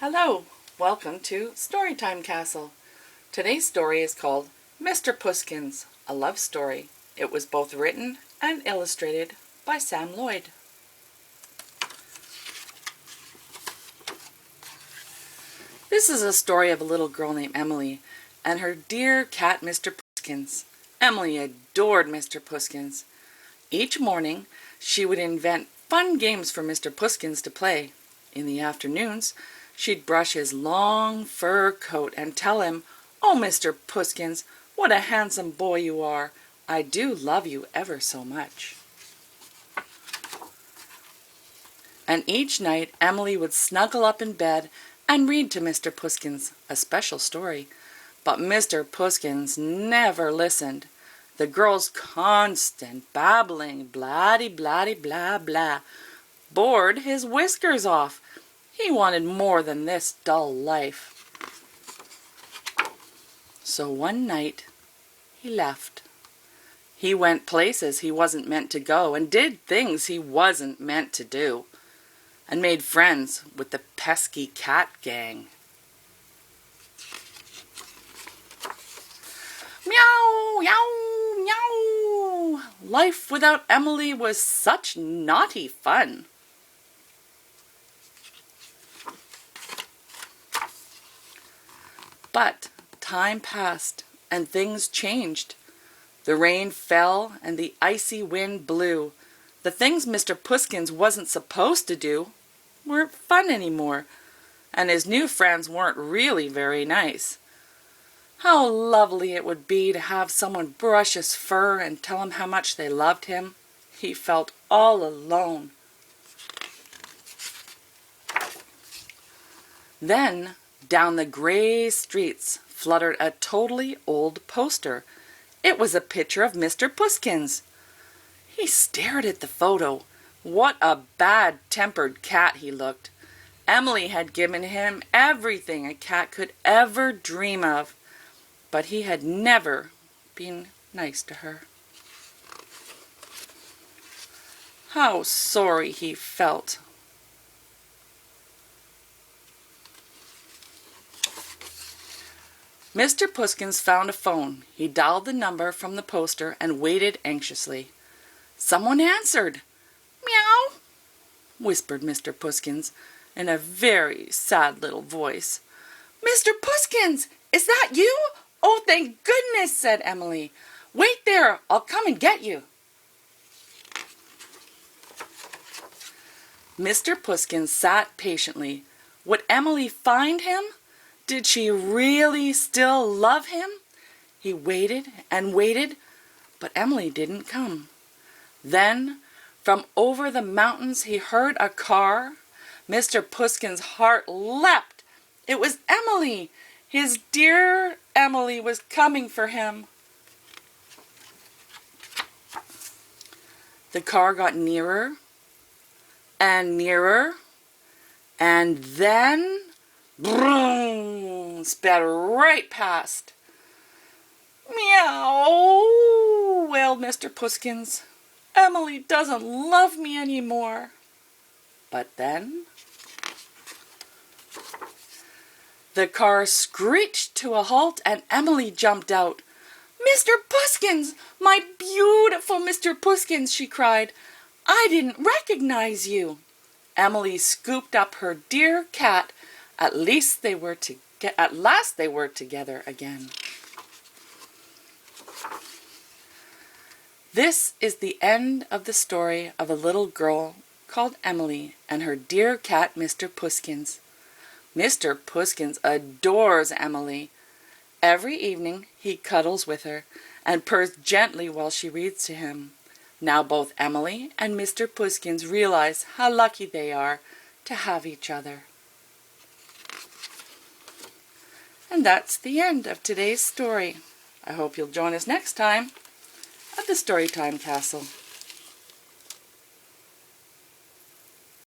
Hello, welcome to Storytime Castle. Today's story is called Mr. Pusskins, a love story. It was both written and illustrated by Sam Lloyd. This is a story of a little girl named Emily and her dear cat Mr. Pusskins. Emily adored Mr. Pusskins. Each morning she would invent fun games for Mr. Pusskins to play. In the afternoons, she'd brush his long fur coat and tell him, "Oh, Mr. Pusskins, what a handsome boy you are. I do love you ever so much." And each night Emily would snuggle up in bed and read to Mr. Pusskins a special story. But Mr. Pusskins never listened. The girl's constant babbling, blah-de-blah-de-blah-blah, bored his whiskers off. He wanted more than this dull life. So one night he left. He went places he wasn't meant to go and did things he wasn't meant to do, and made friends with the pesky cat gang. Meow, meow, meow. Life without Emily was such naughty fun. But time passed and things changed. The rain fell and the icy wind blew. The things Mr. Pusskins wasn't supposed to do weren't fun anymore, and his new friends weren't really very nice. How lovely it would be to have someone brush his fur and tell him how much they loved him. He felt all alone. Then, down the gray streets fluttered a totally old poster. It was a picture of Mr. Pusskins. He stared at the photo. What a bad-tempered cat he looked. Emily had given him everything a cat could ever dream of, but he had never been nice to her. How sorry he felt. Mr. Pusskins found a phone. He dialed the number from the poster and waited anxiously. Someone answered. "Meow," whispered Mr. Pusskins in a very sad little voice. "Mr. Pusskins, is that you? Oh, thank goodness," said Emily. "Wait there, I'll come and get you." Mr. Pusskins sat patiently. Would Emily find him? Did she really still love him? He waited and waited, but Emily didn't come. Then, from over the mountains, he heard a car. Mr. Pusskins' heart leapt. It was Emily. His dear Emily was coming for him. The car got nearer and nearer, and then broom, sped right past. "Meow," wailed Mr. Pusskins. "Emily doesn't love me anymore." But then the car screeched to a halt and Emily jumped out. "Mr. Pusskins, my beautiful Mr. Pusskins," she cried. "I didn't recognize you." Emily scooped up her dear cat. At last they were together again. This is the end of the story of a little girl called Emily and her dear cat Mr. Pusskins. Mr. Pusskins adores Emily. Every evening he cuddles with her and purrs gently while she reads to him. Now both Emily and Mr. Pusskins realize how lucky they are to have each other. And that's the end of today's story. I hope you'll join us next time at the Storytime Castle.